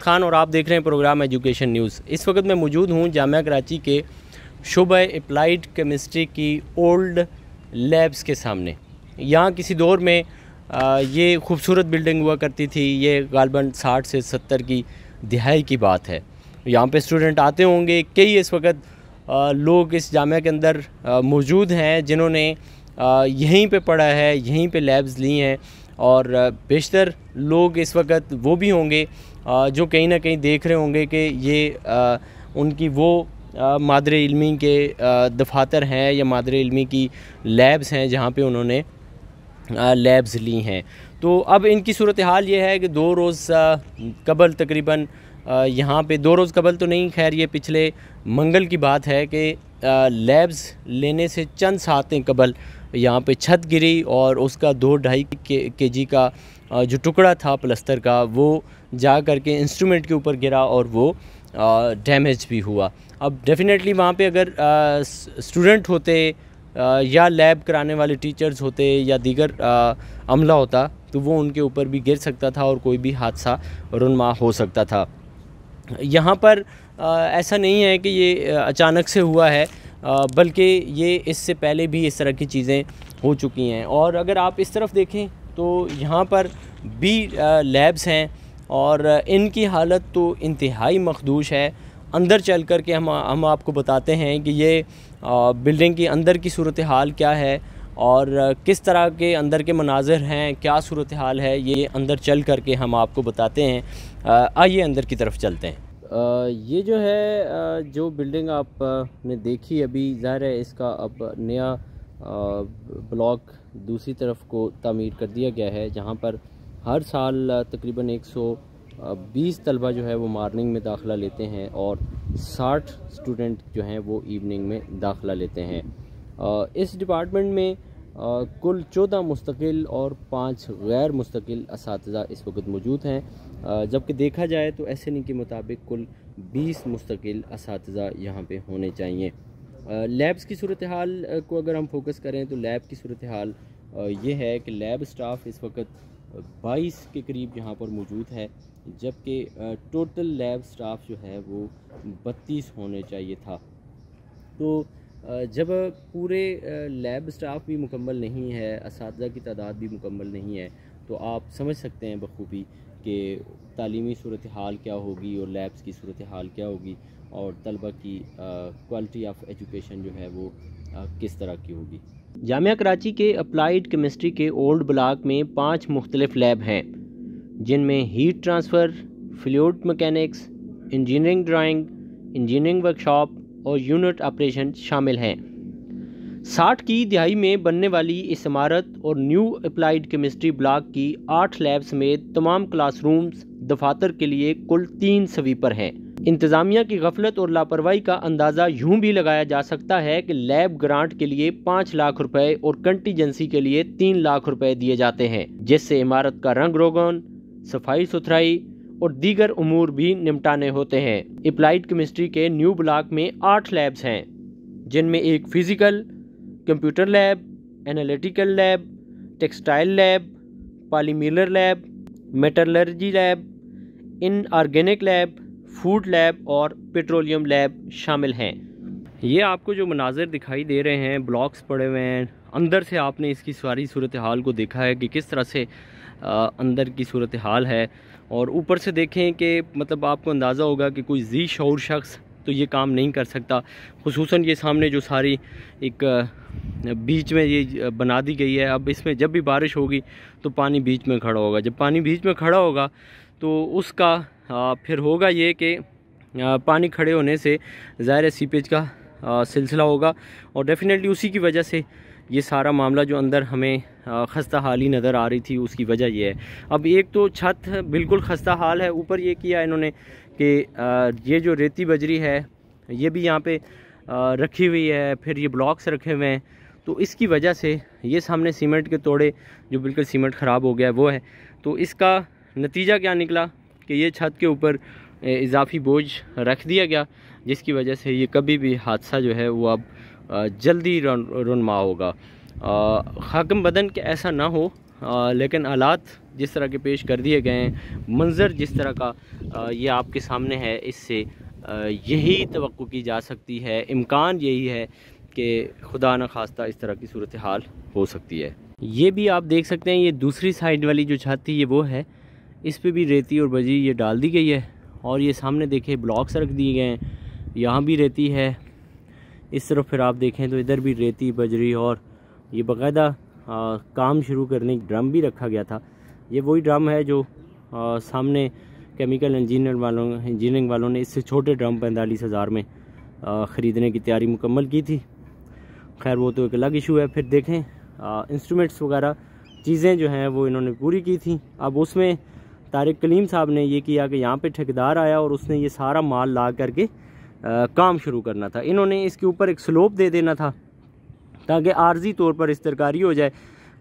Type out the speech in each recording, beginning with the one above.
खान और आप देख रहे हैं प्रोग्राम एजुकेशन न्यूज़। इस वक्त मैं मौजूद हूँ जामिया कराची के शुबा अप्लाइड केमिस्ट्री की ओल्ड लैब्स के सामने। यहाँ किसी दौर में ये खूबसूरत बिल्डिंग हुआ करती थी। ये गालबन 60 से 70 की दिहाई की बात है। यहाँ पे स्टूडेंट आते होंगे। कई इस वक्त लोग इस जामिया के अंदर मौजूद हैं जिन्होंने यहीं पे पढ़ा है, यहीं पे लैब्स ली हैं, और बेशतर लोग इस वक्त वो भी होंगे जो कहीं ना कहीं देख रहे होंगे कि ये उनकी वो मादरे इल्मी के दफातर हैं या मादरे इल्मी की लैब्स हैं जहाँ पे उन्होंने लैब्स ली हैं। तो अब इनकी सूरत हाल ये है कि 2 रोज़ कबल तकरीबन यहाँ पे 2 रोज़ कबल तो नहीं, खैर ये पिछले मंगल की बात है कि लैब्स लेने से चंद सातें कबल यहाँ पे छत गिरी और उसका 2-2.5 केजी का जो टुकड़ा था प्लस्तर का वो जा कर के इंस्ट्रूमेंट के ऊपर गिरा और वो डैमेज भी हुआ। अब डेफ़िनेटली वहाँ पे अगर स्टूडेंट होते या लैब कराने वाले टीचर्स होते या दीगर अमला होता तो वो उनके ऊपर भी गिर सकता था और कोई भी हादसा रुनमा हो सकता था। यहाँ पर ऐसा नहीं है कि ये अचानक से हुआ है, बल्कि ये इससे पहले भी इस तरह की चीज़ें हो चुकी हैं। और अगर आप इस तरफ देखें तो यहाँ पर भी लैब्स हैं और इनकी हालत तो इंतहाई मखदूश है। अंदर चल कर के हम आपको बताते हैं कि ये बिल्डिंग की अंदर की सूरत हाल क्या है और किस तरह के अंदर के मनाज़र हैं, क्या सूरत हाल है, ये अंदर चल कर के हम आपको बताते हैं। आइए अंदर की तरफ चलते हैं। ये जो है जो बिल्डिंग आपने देखी अभी, ज़ाहिर है इसका अब नया ब्लॉक दूसरी तरफ को तामीर कर दिया गया है, जहाँ पर हर साल तकरीबन 120 तलबा जो है वो मॉर्निंग में दाखिला लेते हैं और 60 स्टूडेंट जो हैं वो इवनिंग में दाखिला लेते हैं। इस डिपार्टमेंट में कुल 14 मुस्तकिल और 5 गैर मुस्तकिल असातिज़ा इस वक्त मौजूद हैं, जबकि देखा जाए तो SNE के मुताबिक कुल 20 मुस्तकिल असातिज़ा यहाँ पे होने चाहिए। लैब्स की सूरत हाल को अगर हम फोकस करें तो लैब की सूरत हाल ये है कि लैब स्टाफ इस वक्त 22 के करीब यहाँ पर मौजूद है, जबकि टोटल लैब स्टाफ जो है वो 32 होने चाहिए था। तो जब पूरे लैब स्टाफ भी मुकम्मल नहीं है, असातिज़ा की तादाद भी मुकम्मल नहीं है, तो आप समझ सकते हैं बखूबी कि तालीमी सूरत हाल क्या होगी और लैब्स की सूरत हाल क्या होगी और तलबा की क्वालिटी ऑफ एजुकेशन जो है वो किस तरह की होगी। जामिया कराची के अप्लाइड केमिस्ट्री के ओल्ड ब्लॉक में 5 मुख्तलिफ लैब हैं, जिनमें heat transfer, fluid mechanics, engineering drawing, engineering workshop और यूनिट ऑपरेशन शामिल हैं। 60 की दिहाई में बनने वाली इस इमारत और न्यू अप्लाइड केमिस्ट्री ब्लॉक की 8 लैब समेत तमाम क्लासरूम्स दफातर के लिए कुल 3 स्वीपर हैं। इंतज़ामिया की गफलत और लापरवाही का अंदाज़ा यूँ भी लगाया जा सकता है कि लैब ग्रांट के लिए 5 लाख रुपए और कंटीजेंसी के लिए 3 लाख रुपए दिए जाते हैं, जिससे इमारत का रंग रोगन, सफाई सुथराई और दीगर उमूर भी निपटाने होते हैं। अप्लाइड केमिस्ट्री के न्यू ब्लॉक में 8 लैब्स हैं, जिनमें एक physical, computer lab, analytical lab, textile lab, polymer lab, metallurgy lab, inorganic lab, food lab और पेट्रोलियम लैब शामिल हैं। ये आपको जो मनाज़र दिखाई दे रहे हैं, ब्लॉक्स पड़े हुए हैं, अंदर से आपने इसकी सारी सूरत हाल को देखा है कि किस तरह से अंदर की सूरत हाल है, और ऊपर से देखें कि मतलब आपको अंदाज़ा होगा कि कोई जी शऊर शख्स तो ये काम नहीं कर सकता। खुसूसन ये सामने जो सारी एक बीच में ये बना दी गई है, अब इसमें जब भी बारिश होगी तो पानी बीच में खड़ा होगा। जब पानी बीच में खड़ा होगा तो उसका फिर होगा ये कि पानी खड़े होने से ज़ाहिर सीपेज का सिलसिला होगा, और डेफ़िनेटली उसी की वजह से ये सारा मामला जो अंदर हमें खस्ता हाली नज़र आ रही थी उसकी वजह ये है। अब एक तो छत बिल्कुल खस्ता हाल है, ऊपर ये किया इन्होंने कि ये जो रेती बजरी है ये भी यहाँ पे रखी हुई है, फिर ये ब्लॉक्स रखे हुए हैं, तो इसकी वजह से ये सामने सीमेंट के तोड़े जो बिल्कुल सीमेंट ख़राब हो गया है वो है। तो इसका नतीजा क्या निकला कि ये छत के ऊपर इजाफी बोझ रख दिया गया, जिसकी वजह से ये कभी भी हादसा जो है वो अब जल्दी रुनमा होगा। हाकिम बदन के ऐसा ना हो, लेकिन हालात जिस तरह के पेश कर दिए गए हैं, मंज़र जिस तरह का ये आपके सामने है, इससे यही तवक्को की जा सकती है, इम्कान यही है कि खुदा न खास्ता इस तरह की सूरत हाल हो सकती है। ये भी आप देख सकते हैं, ये दूसरी साइड वाली जो छत थी ये वो है, इस पे भी रेती और बजरी ये डाल दी गई है। और ये सामने देखें ब्लॉक्स रख दिए गए हैं, यहाँ भी रेती है। इस तरफ फिर आप देखें तो इधर भी रेती बजरी, और ये बाकायदा काम शुरू करने एक ड्रम भी रखा गया था। ये वही ड्रम है जो सामने केमिकल इंजीनियरिंग वालों ने इससे छोटे ड्रम 45,000 में ख़रीदने की तैयारी मुकम्मल की थी। खैर वो तो एक अलग इशू है। फिर देखें इंस्ट्रूमेंट्स वगैरह चीज़ें जो हैं वो इन्होंने पूरी की थी। अब उसमें तारिक कलीम साहब ने ये किया कि यहाँ पे ठेकेदार आया और उसने ये सारा माल ला करके काम शुरू करना था। इन्होंने इसके ऊपर एक स्लोप दे देना था ताकि आर्जी तौर पर इस तरकारी हो जाए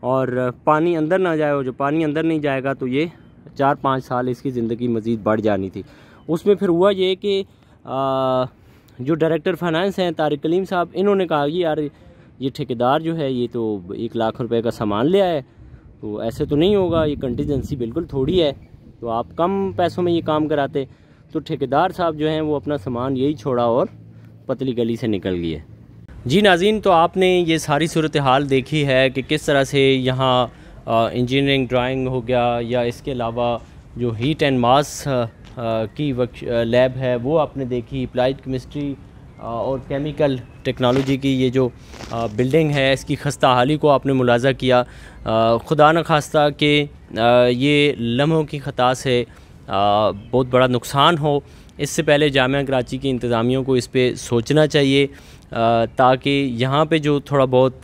और पानी अंदर ना जाए, और जो पानी अंदर नहीं जाएगा तो ये 4-5 साल इसकी ज़िंदगी मज़ीद बढ़ जानी थी। उसमें फिर हुआ ये कि जो डायरेक्टर फाइनेंस हैं तारिक कलीम साहब, इन्होंने कहा कि यार ये ठेकेदार जो है ये तो 1 लाख रुपए का सामान ले आया है, तो ऐसे तो नहीं होगा, ये कंटीजेंसी बिल्कुल थोड़ी है, तो आप कम पैसों में ये काम कराते। तो ठेकेदार साहब जो हैं वो अपना सामान यही छोड़ा और पतली गली से निकल गए। जी नाज़रीन, तो आपने ये सारी सूरत हाल देखी है कि किस तरह से यहाँ इंजीनियरिंग ड्राइंग हो गया, या इसके अलावा जो हीट एंड मास की लैब है वो आपने देखी, अप्लाइड केमिस्ट्री और केमिकल टेक्नोलॉजी की ये जो बिल्डिंग है इसकी खस्ता हाली को आपने मुलाजा किया। खुदा न खास्ता कि ये लम्हों की ख़ता से बहुत बड़ा नुकसान हो, इससे पहले जामिया कराची की इंतज़ामियों को इस पे सोचना चाहिए ताकि यहाँ पे जो थोड़ा बहुत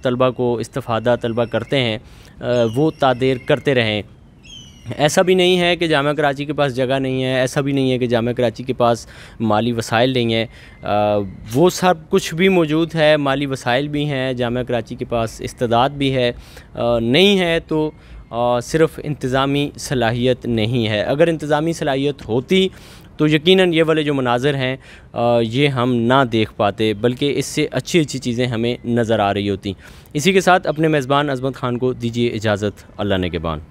तलबा को इस्तिफ़ादा तलबा करते हैं वो तादेर करते रहें। ऐसा भी नहीं है कि जामिया कराची के पास जगह नहीं है, ऐसा भी नहीं है कि जामिया कराची के पास माली वसाइल नहीं है, वो सब कुछ भी मौजूद है, माली वसाइल भी हैं, जामिया कराची के पास इस्तेदाद भी है। नहीं है तो सिर्फ़ इंतज़ामी सलाहियत नहीं है। अगर इंतज़ामी सलाहियत होती तो यकीनन ये वाले जो मनाज़र हैं ये हम ना देख पाते, बल्कि इससे अच्छी अच्छी चीज़ें हमें नज़र आ रही होती। इसी के साथ अपने मेज़बान अज़मत ख़ान को दीजिए इजाज़त। अल्लाह ने के बान।